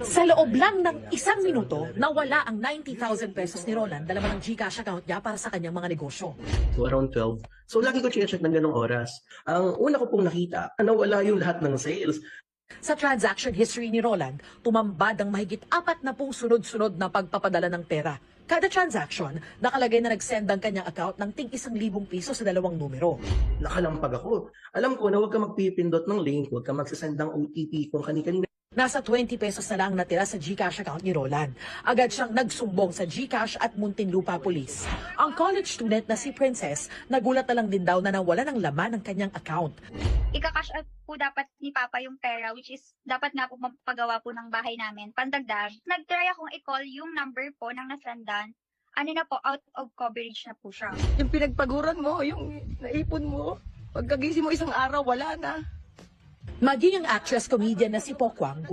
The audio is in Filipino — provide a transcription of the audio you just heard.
Sa loob lang ng isang minuto, nawala ang 90,000 pesos ni Roland dala ng GCash account niya para sa kanyang mga negosyo. So around 12. So lagi ko check ng ganong oras. Ang una ko pong nakita, nawala yung lahat ng sales. Sa transaction history ni Roland, tumambad ang mahigit 40 sunod-sunod na pagpapadala ng pera. Kada transaction, nakalagay na nag-send ang kanyang account ng tig 1,000 piso sa dalawang numero. Nakalampag ako. Alam ko na huwag ka magpipindot ng link, huwag ka magsasend ng OTP kung kani-kanina. Nasa 20 pesos na lang natira sa GCash account ni Roland. Agad siyang nagsumbong sa GCash at Muntinlupa Police. Ang college student na si Princess, nagulat na lang din daw na nawala ng laman ng kanyang account. Ika-cash out po dapat ni Papa yung pera, which is dapat nga po mapagawa po ng bahay namin. Pandagdag, nag-try akong i-call yung number po ng nasendan. Ano na po, out of coverage na po siya. Yung pinagpaguran mo, yung naipon mo, pagkagising mo isang araw, wala na. Maging ang actress-comedian na si Pokwang,